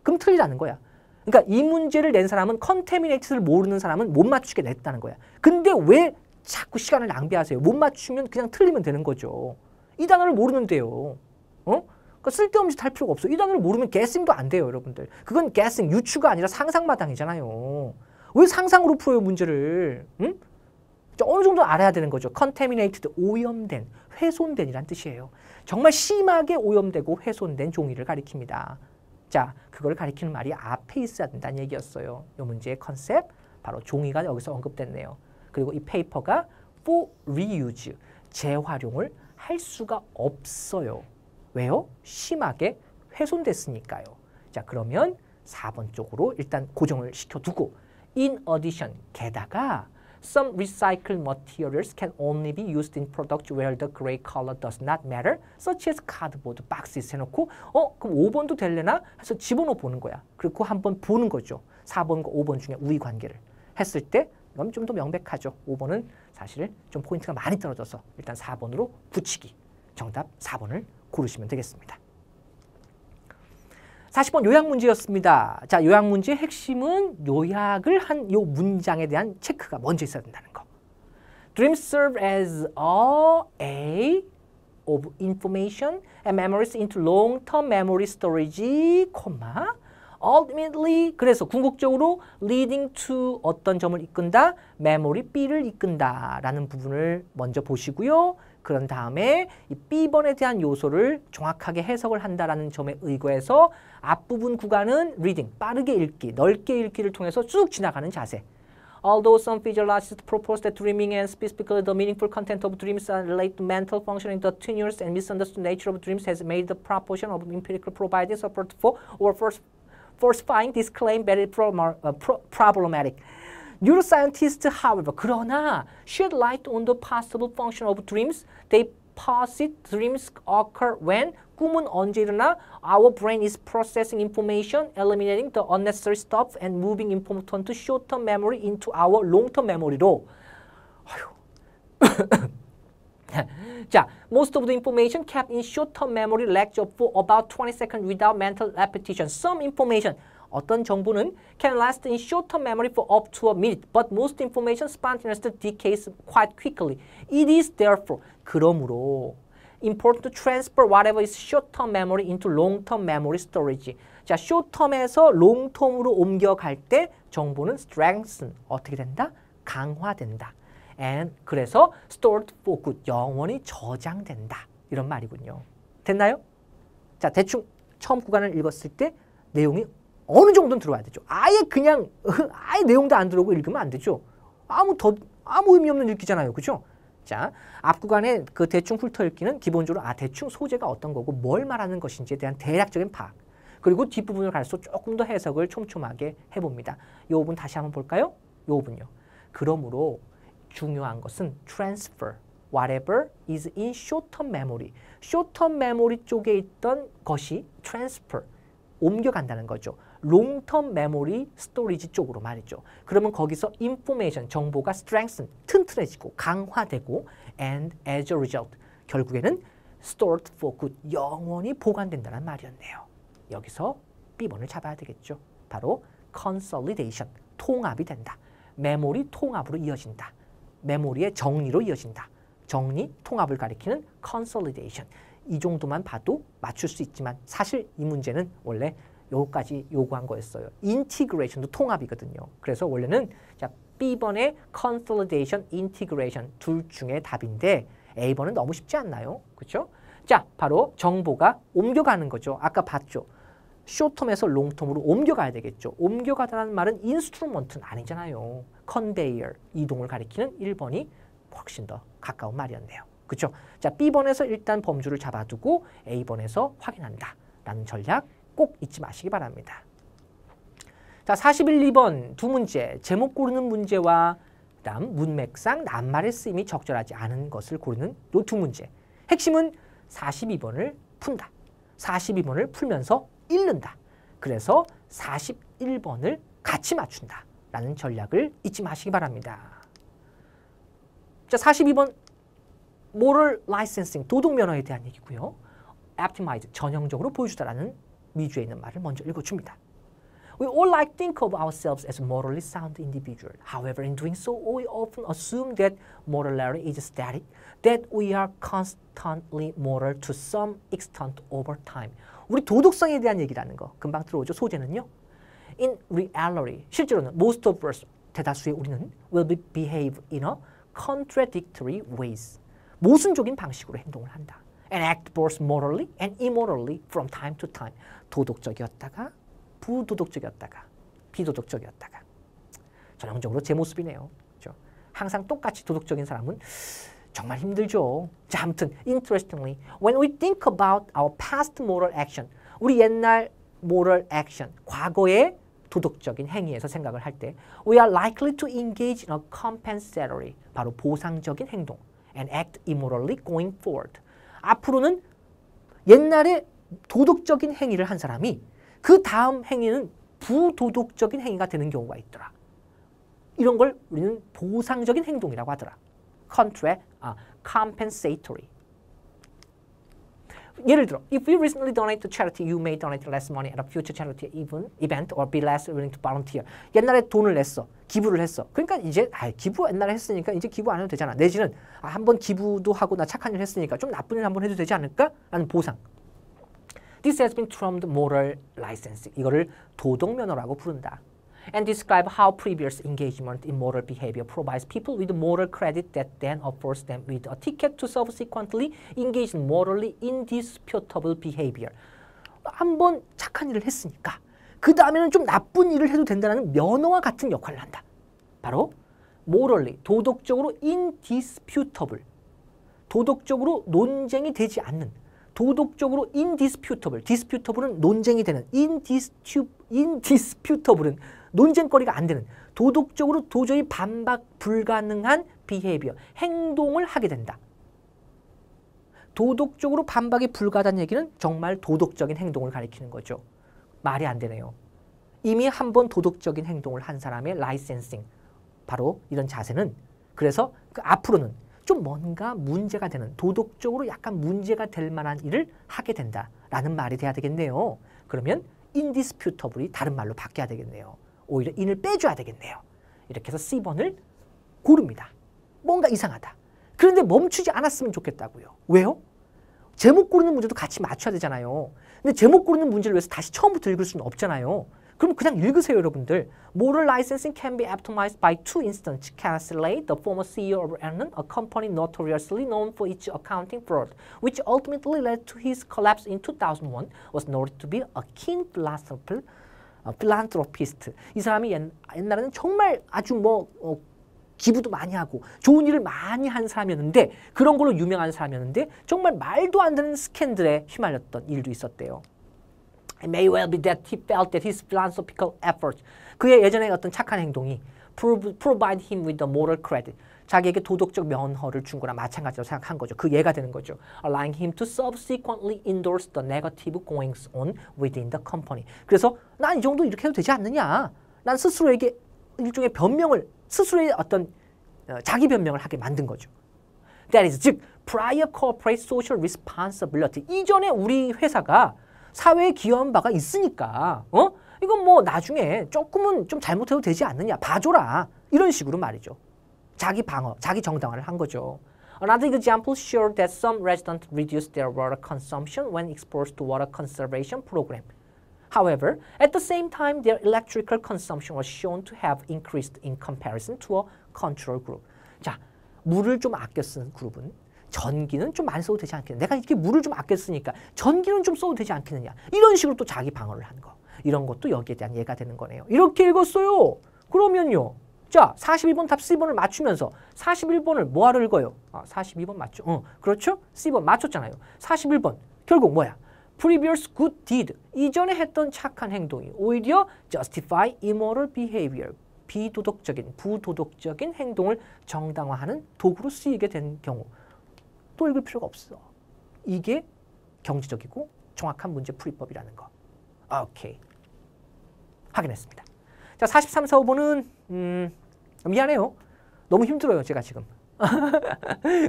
그럼 틀리다는 거야. 그러니까 이 문제를 낸 사람은 contaminated를 모르는 사람은 못 맞추게 냈다는 거야. 근데 왜 자꾸 시간을 낭비하세요? 못 맞추면 그냥 틀리면 되는 거죠. 이 단어를 모르는데요. 그러니까 쓸데없이 할 필요가 없어요. 이 단어를 모르면 guessing도 안 돼요, 여러분들. 그건 guessing, 유추가 아니라 상상마당이잖아요. 왜 상상으로 풀어요, 문제를? 응? 어느 정도 알아야 되는 거죠. contaminated, 오염된, 훼손된이란 뜻이에요. 정말 심하게 오염되고 훼손된 종이를 가리킵니다. 자, 그걸 가리키는 말이 앞에 있어야 된다는 얘기였어요. 이 문제의 컨셉, 바로 종이가 여기서 언급됐네요. 그리고 이 페이퍼가 for reuse, 재활용을 할 수가 없어요. 왜요? 심하게 훼손됐으니까요. 자, 그러면 4번 쪽으로 일단 고정을 시켜두고 in addition, 게다가 some recycled materials can only be used in products where the gray color does not matter, such as cardboard boxes 해놓고 그럼 5번도 될래나? 해서 집어넣어 보는 거야. 그리고 한번 보는 거죠. 4번과 5번 중에 우위 관계를 했을 때 그럼 좀 더 명백하죠. 5번은 사실 좀 포인트가 많이 떨어져서 일단 4번으로 붙이기. 정답 4번을 고르시면 되겠습니다. 40번 요약 문제였습니다. 자, 요약 문제의 핵심은 요약을 한 요 문장에 대한 체크가 먼저 있어야 된다는 거. Dreams serve as a of information and memories into long-term memory storage, ultimately, 그래서 궁극적으로 leading to 어떤 점을 이끈다? memory B를 이끈다 라는 부분을 먼저 보시고요. 그런 다음에 이 B번에 대한 요소를 정확하게 해석을 한다라는 점에 의거해서 앞부분 구간은 reading, 빠르게 읽기, 넓게 읽기를 통해서 쭉 지나가는 자세. Although some physiologists propose that dreaming and specifically the meaningful content of dreams are related to mental functioning, the tenuous and misunderstood nature of dreams has made the proportion of empirical provided support for or falsifying this claim very problematic. Neuroscientists, however, 그러나 shed light on the possible function of dreams. They posit dreams occur when 꿈은 언제 일어나? Our brain is processing information, eliminating the unnecessary stuff and moving important short-term memory into our long-term memory로. 자, most of the information kept in short-term memory lags for about 20 seconds without mental repetition. Some information, 어떤 정보는 can last in short-term memory for up to a minute, but most information spontaneously decays quite quickly. It is therefore, 그러므로 important to transfer whatever is short-term memory into long-term memory storage. 자, short-term에서 long-term으로 옮겨갈 때 정보는 strengthen, 어떻게 된다? 강화된다. And 그래서 stored for good, 영원히 저장된다. 이런 말이군요. 됐나요? 자, 대충 처음 구간을 읽었을 때 내용이 어느 정도는 들어와야 되죠. 아예 그냥 아예 내용도 안 들어오고 읽으면 안 되죠. 아무 의미 없는 읽기잖아요. 그죠? 자, 앞 구간에 그 대충 훑어 읽기는 기본적으로 대충 소재가 어떤 거고 뭘 말하는 것인지에 대한 대략적인 파악. 그리고 뒷부분을 갈수록 조금 더 해석을 촘촘하게 해봅니다. 이 부분 다시 한번 볼까요? 이 부분요. 그러므로 중요한 것은 transfer, whatever is in short-term memory. short-term memory 쪽에 있던 것이 transfer, 옮겨간다는 거죠. long-term memory storage 쪽으로 말이죠. 그러면 거기서 information, 정보가 strengthen, 튼튼해지고 강화되고 and as a result, 결국에는 stored for good, 영원히 보관된다는 말이었네요. 여기서 B번을 잡아야 되겠죠. 바로 consolidation, 통합이 된다. 메모리 통합으로 이어진다. 메모리의 정리로 이어진다. 정리, 통합을 가리키는 consolidation. 이 정도만 봐도 맞출 수 있지만 사실 이 문제는 원래 요거까지 요구한 거였어요. integration도 통합이거든요. 그래서 원래는 자, B번의 consolidation, integration 둘 중에 답인데 A번은 너무 쉽지 않나요? 그렇죠? 자, 바로 정보가 옮겨가는 거죠. 아까 봤죠. 쇼텀에서 롱텀으로 옮겨가야 되겠죠. 옮겨가다는 말은 인스트루먼트는 아니잖아요. 컨베이어, 이동을 가리키는 1번이 훨씬 더 가까운 말이었네요. 그렇죠? 자, B번에서 일단 범주를 잡아두고 A번에서 확인한다. 라는 전략 꼭 잊지 마시기 바랍니다. 자, 41, 2번 두 문제, 제목 고르는 문제와 그다음 문맥상 낱말의 쓰임이 적절하지 않은 것을 고르는 이 두 문제. 핵심은 42번을 푼다. 42번을 풀면서 읽는다. 그래서 41번을 같이 맞춘다. 라는 전략을 잊지 마시기 바랍니다. 자, 42번 moral licensing, 도덕 면허에 대한 얘기고요. optimize, 전형적으로 보여주다라는 미주에 있는 말을 먼저 읽어줍니다. We all like to think of ourselves as morally sound individuals. However, in doing so, we often assume that morality is static, that we are constantly moral to some extent over time. 우리 도덕성에 대한 얘기라는 거 금방 들어오죠. 소재는요. In reality, 실제로는 most of us, 대다수의 우리는 will behave in a contradictory ways. 모순적인 방식으로 행동을 한다. And act both morally and immorally from time to time. 도덕적이었다가 부도덕적이었다가 비도덕적이었다가 전형적으로 제 모습이네요. 그렇죠? 항상 똑같이 도덕적인 사람은 정말 힘들죠. 자, 아무튼 interestingly, when we think about our past moral action, 우리 옛날 moral action, 과거의 도덕적인 행위에서 생각을 할 때 we are likely to engage in a compensatory, 바로 보상적인 행동 and act immorally going forward. 앞으로는 옛날에 도덕적인 행위를 한 사람이 그 다음 행위는 부도덕적인 행위가 되는 경우가 있더라. 이런 걸 우리는 보상적인 행동이라고 하더라. compensatory. 예를 들어, if you recently donate to charity, you may donate less money at a future charity event or be less willing to volunteer. 옛날에 돈을 냈어. 기부를 했어. 그러니까 이제 기부 옛날에 했으니까 이제 기부 안 해도 되잖아. 내지는 한번 기부도 하고 나 착한 일 했으니까 좀 나쁜 일 한번 해도 되지 않을까? 라는 보상. This has been termed moral licensing. 이거를 도덕 면허라고 부른다. And describe how previous engagement in moral behavior provides people with moral credit that then offers them with a ticket to subsequently engage in morally indisputable behavior. 한번 착한 일을 했으니까 그 다음에는 좀 나쁜 일을 해도 된다는 면허와 같은 역할을 한다. 바로 morally, 도덕적으로 indisputable, 도덕적으로 논쟁이 되지 않는, 도덕적으로 indisputable은 논쟁이 되는, indisputable은 논쟁거리가 안 되는, 도덕적으로 도저히 반박 불가능한 behavior, 행동을 하게 된다. 도덕적으로 반박이 불가하다는 얘기는 정말 도덕적인 행동을 가리키는 거죠. 말이 안 되네요. 이미 한 번 도덕적인 행동을 한 사람의 라이센싱, 바로 이런 자세는 그래서 그 앞으로는 좀 뭔가 문제가 되는, 도덕적으로 약간 문제가 될 만한 일을 하게 된다라는 말이 돼야 되겠네요. 그러면 indisputable이 다른 말로 바뀌어야 되겠네요. 오히려 in을 빼줘야 되겠네요. 이렇게 해서 C번을 고릅니다. 뭔가 이상하다. 그런데 멈추지 않았으면 좋겠다고요. 왜요? 제목 고르는 문제도 같이 맞춰야 되잖아요. 근데 제목 고르는 문제를 위해서 다시 처음부터 읽을 수는 없잖아요. 그럼 그냥 읽으세요, 여러분들. Moral licensing can be optimized by two instances. Castley, the former CEO of Enron, a company notoriously known for its accounting fraud, which ultimately led to his collapse in 2001, was noted to be a keen philanthropist. 이 사람이 옛날에는 정말 아주 기부도 많이 하고 좋은 일을 많이 한 사람이었는데, 그런 걸로 유명한 사람이었는데 정말 말도 안 되는 스캔들에 휘말렸던 일도 있었대요. It may well be that he felt that his philosophical efforts, 그의 예전의 어떤 착한 행동이 provide him with the moral credit, 자기에게 도덕적 면허를 준 거나 마찬가지로 생각한 거죠. 그 예가 되는 거죠. Allowing him to subsequently endorse the negative goings on within the company. 그래서 난 이 정도 이렇게 해도 되지 않느냐. 난 스스로에게 일종의 변명을, 스스로의 어떤 자기 변명을 하게 만든 거죠. That is, 즉 prior corporate social responsibility. 이전에 우리 회사가 사회에 기여한 바가 있으니까 이건 뭐 나중에 조금은 좀 잘못해도 되지 않느냐 봐줘라 이런 식으로 말이죠. 자기 방어, 자기 정당화를 한 거죠. Another example showed that some residents reduced their water consumption when exposed to water conservation program. However, at the same time, their electrical consumption was shown to have increased in comparison to a control group. 자, 물을 좀 아껴 쓰는 그룹은 전기는 좀 많이 써도 되지 않겠느냐. 내가 이렇게 물을 좀 아껴 쓰니까 전기는 좀 써도 되지 않겠느냐. 이런 식으로 또 자기 방어를 한 거. 이런 것도 여기에 대한 예가 되는 거네요. 이렇게 읽었어요. 그러면요. 자, 42번 답 C번을 맞추면서 41번을 뭐하러 읽어요? 42번 맞죠? 그렇죠? C번 맞췄잖아요. 41번 결국 뭐야? Previous good deed. 이전에 했던 착한 행동이 오히려 justify immoral behavior. 비도덕적인, 부도덕적인 행동을 정당화하는 도구로 쓰이게 된 경우. 또 읽을 필요가 없어. 이게 경제적이고 정확한 문제 풀이법이라는 거. 오케이. 확인했습니다. 자, 43, 45번은 미안해요. 너무 힘들어요, 제가 지금.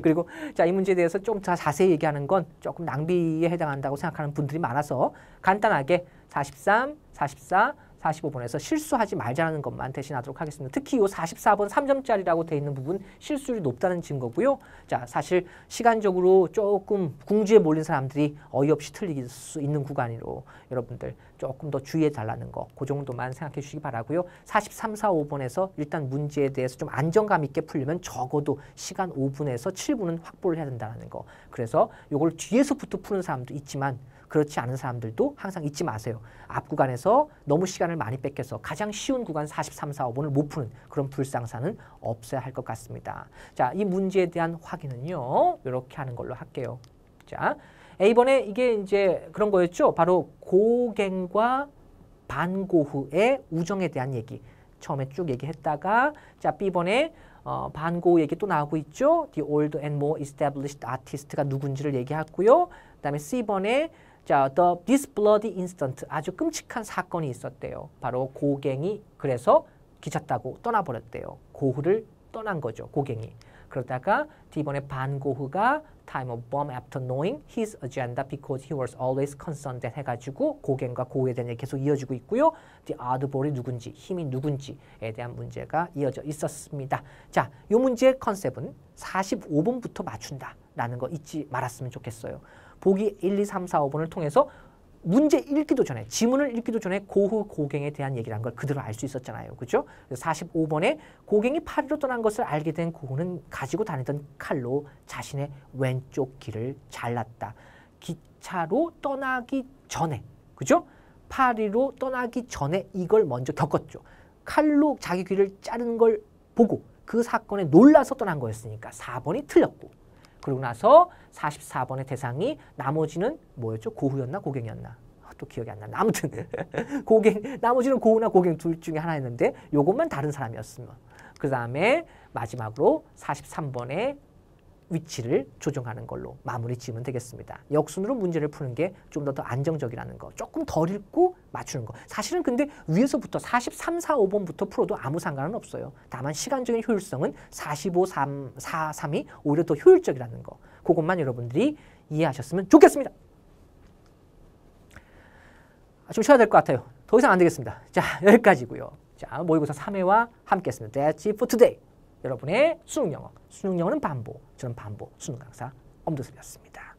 그리고 자, 이 문제에 대해서 좀 더 자세히 얘기하는 건 조금 낭비에 해당한다고 생각하는 분들이 많아서 간단하게 43, 44, 45번에서 실수하지 말자는 것만 대신하도록 하겠습니다. 특히 이 44번 3점짜리라고 되어 있는 부분 실수율이 높다는 증거고요. 자, 사실 시간적으로 조금 궁지에 몰린 사람들이 어이없이 틀릴 수 있는 구간으로 여러분들 조금 더 주의해 달라는 거, 그 정도만 생각해 주시기 바라고요. 43, 45번에서 일단 문제에 대해서 좀 안정감 있게 풀려면 적어도 시간 5분에서 7분은 확보를 해야 된다는 거. 그래서 이걸 뒤에서부터 푸는 사람도 있지만 그렇지 않은 사람들도 항상 잊지 마세요. 앞 구간에서 너무 시간을 많이 뺏겨서 가장 쉬운 구간 43, 45번을 못 푸는 그런 불상사는 없어야 할 것 같습니다. 자, 이 문제에 대한 확인은요. 이렇게 하는 걸로 할게요. 자, A번에 이게 이제 그런 거였죠. 바로 고갱과 반고흐의 우정에 대한 얘기. 처음에 쭉 얘기했다가 자, B번에 반고흐 얘기 또 나오고 있죠. The old and more established artist가 누군지를 얘기했고요. 그 다음에 C번에 자, this bloody instant 아주 끔찍한 사건이 있었대요. 바로 고갱이 그래서 기차 타고 떠나버렸대요. 고흐를 떠난 거죠. 고갱이. 그러다가 D번에 반고흐가 time of bomb after knowing his agenda because he was always concerned that 해가지고 고갱과 고흐에 대한 얘기 계속 이어지고 있고요. The oddball이 누군지, 힘이 누군지에 대한 문제가 이어져 있었습니다. 자, 이 문제의 컨셉은 45번부터 맞춘다라는 거 잊지 말았으면 좋겠어요. 보기 1, 2, 3, 4, 5번을 통해서 문제 읽기도 전에, 지문을 읽기도 전에 고흐, 고갱에 대한 얘기라는 걸 그대로 알 수 있었잖아요. 그렇죠? 45번에 고갱이 파리로 떠난 것을 알게 된 고흐는 가지고 다니던 칼로 자신의 왼쪽 귀를 잘랐다. 기차로 떠나기 전에, 그죠? 파리로 떠나기 전에 이걸 먼저 겪었죠. 칼로 자기 귀를 자르는 걸 보고 그 사건에 놀라서 떠난 거였으니까 4번이 틀렸고 그러고 나서 44번의 대상이 나머지는 뭐였죠? 고흐였나 고갱이었나? 또 기억이 안 나네. 아무튼 고갱, 나머지는 고흐나 고갱 둘 중에 하나였는데 요것만 다른 사람이었으면 그 다음에 마지막으로 43번의 위치를 조정하는 걸로 마무리 지으면 되겠습니다. 역순으로 문제를 푸는 게 좀 더 안정적이라는 거. 조금 덜 읽고 맞추는 거. 사실은 근데 위에서부터 43, 4, 5번부터 풀어도 아무 상관은 없어요. 다만 시간적인 효율성은 45, 3, 4, 3이 오히려 더 효율적이라는 거. 그것만 여러분들이 이해하셨으면 좋겠습니다. 좀 쉬어야 될 것 같아요. 더 이상 안 되겠습니다. 자, 여기까지고요. 자, 모의고사 3회와 함께 했습니다. That's it for today. 여러분의 수능 영어. 수능 영어는 반보. 저는 반보 수능 강사 엄도섭이었습니다.